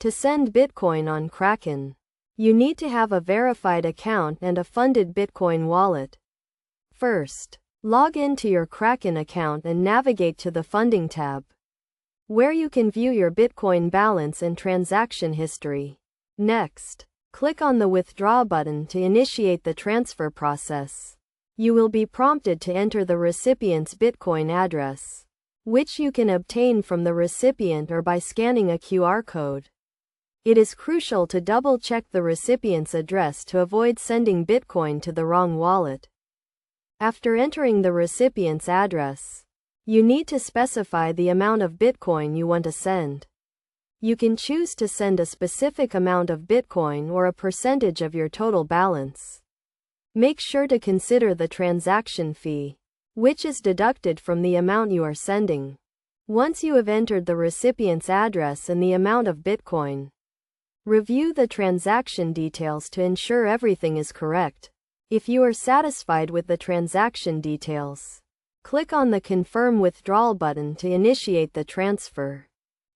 To send Bitcoin on Kraken, you need to have a verified account and a funded Bitcoin wallet. First, log into your Kraken account and navigate to the Funding tab, where you can view your Bitcoin balance and transaction history. Next, click on the Withdraw button to initiate the transfer process. You will be prompted to enter the recipient's Bitcoin address, which you can obtain from the recipient or by scanning a QR code. It is crucial to double-check the recipient's address to avoid sending Bitcoin to the wrong wallet. After entering the recipient's address, you need to specify the amount of Bitcoin you want to send. You can choose to send a specific amount of Bitcoin or a percentage of your total balance. Make sure to consider the transaction fee, which is deducted from the amount you are sending. Once you have entered the recipient's address and the amount of Bitcoin, review the transaction details to ensure everything is correct. If you are satisfied with the transaction details, click on the Confirm Withdrawal button to initiate the transfer.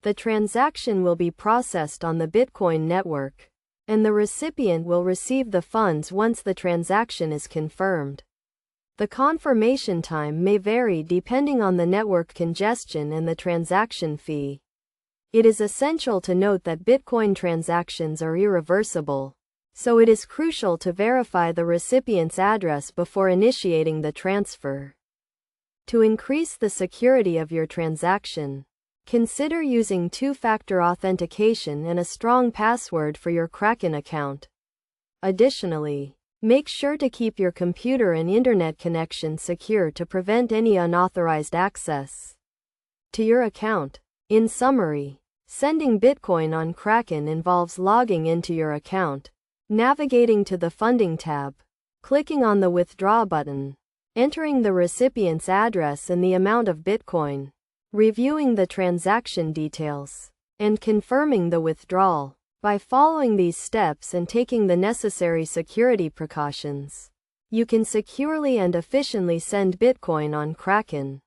The transaction will be processed on the Bitcoin network, and the recipient will receive the funds once the transaction is confirmed. The confirmation time may vary depending on the network congestion and the transaction fee. It is essential to note that Bitcoin transactions are irreversible, so it is crucial to verify the recipient's address before initiating the transfer. To increase the security of your transaction, consider using two-factor authentication and a strong password for your Kraken account. Additionally, make sure to keep your computer and internet connection secure to prevent any unauthorized access to your account. In summary, sending Bitcoin on Kraken involves logging into your account, navigating to the Funding tab, clicking on the Withdraw button, entering the recipient's address and the amount of Bitcoin, reviewing the transaction details, and confirming the withdrawal. By following these steps and taking the necessary security precautions, you can securely and efficiently send Bitcoin on Kraken.